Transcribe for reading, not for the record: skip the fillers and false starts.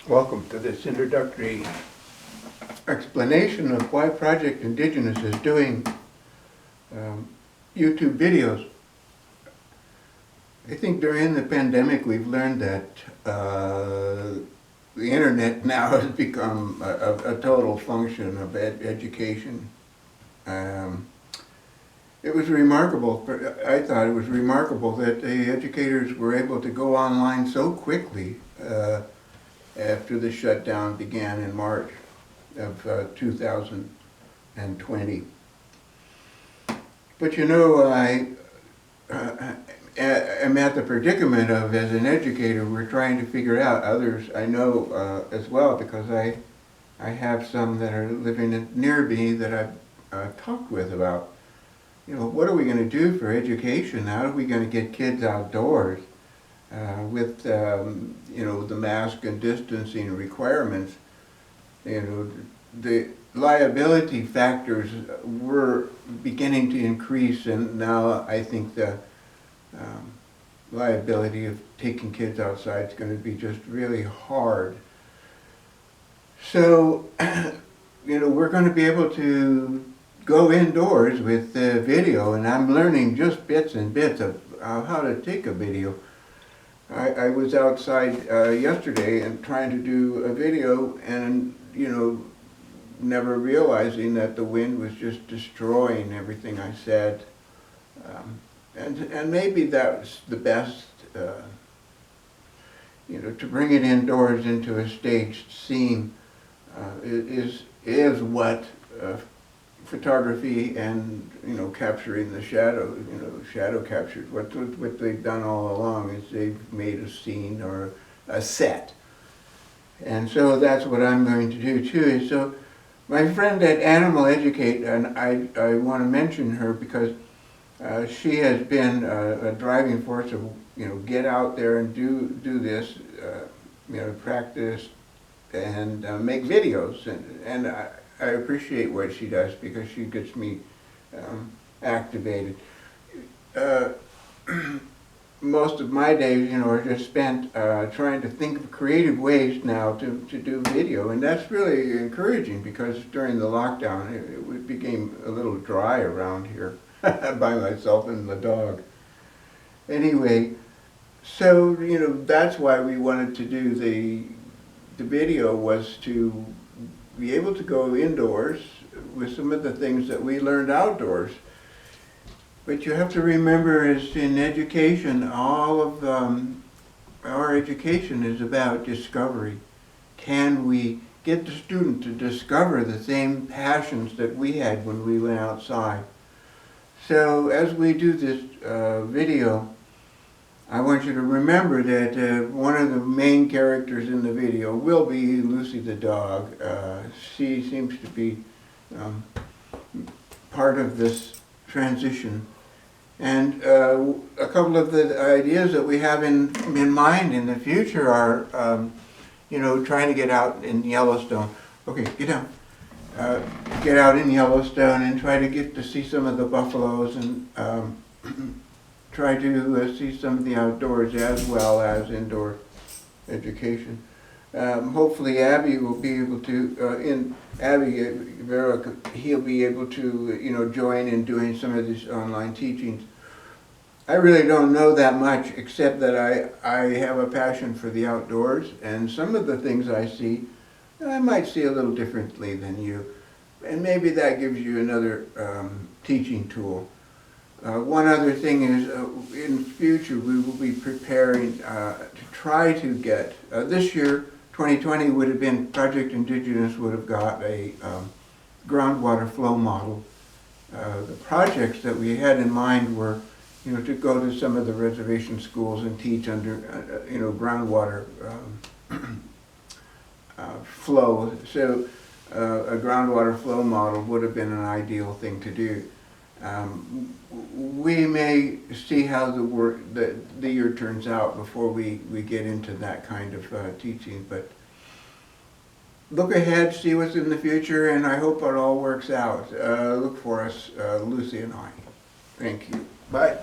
Welcome to this introductory explanation of why Project Indigenous is doing YouTube videos. I think during the pandemic we've learned that the internet now has become a total function of education. It was remarkable, I thought it was remarkable that the educators were able to go online so quickly after the shutdown began in March of 2020. But you know, I'm at the predicament of, as an educator, we're trying to figure out, others I know as well, because I have some that are living near me that I've talked with about, you know, what are we going to do for education? How are we going to get kids outdoors with, you know, the mask and distancing requirements? You know, the liability factors were beginning to increase, and now I think the liability of taking kids outside is going to be just really hard. So, you know, we're going to be able to go indoors with video, and I'm learning just bits and bits of how to take a video. I was outside yesterday and trying to do a video, and you know, never realizing that the wind was just destroying everything I said. And maybe that's the best, you know, to bring it indoors into a staged scene is what photography and, you know, capturing the shadow, you know, shadow captured. What they've done all along is they've made a scene or a set. And so that's what I'm going to do too. So my friend at Animal Educate, and I want to mention her because she has been a driving force of, you know, get out there and do this, you know, practice and make videos. And I appreciate what she does because she gets me activated. Most of my days, you know, are just spent trying to think of creative ways now to do video, and that's really encouraging because during the lockdown it became a little dry around here by myself and the dog. Anyway, so, you know, that's why we wanted to do the video, was to be able to go indoors with some of the things that we learned outdoors. But you have to remember, is in education, all of our education is about discovery. Can we get the student to discover the same passions that we had when we went outside? So as we do this video, I want you to remember that one of the main characters in the video will be Lucy the dog. She seems to be part of this transition. And a couple of the ideas that we have in mind in the future are, you know, trying to get out in Yellowstone. Okay, get down. Get out in Yellowstone and try to get to see some of the buffaloes and try to see some of the outdoors as well as indoor education. Hopefully Abby will be able to, he'll be able to, you know, join in doing some of these online teachings. I really don't know that much, except that I have a passion for the outdoors, and some of the things I see, I might see a little differently than you. And maybe that gives you another teaching tool. One other thing is, in the future we will be preparing to try to get, this year, 2020 would have been, Project Indigenous would have got a groundwater flow model. The projects that we had in mind were, you know, to go to some of the reservation schools and teach under, you know, groundwater flow. So a groundwater flow model would have been an ideal thing to do. We may see how the year turns out before we get into that kind of teaching, but look ahead, see what's in the future, and I hope it all works out. Look for us, Lucy and I. Thank you. Bye.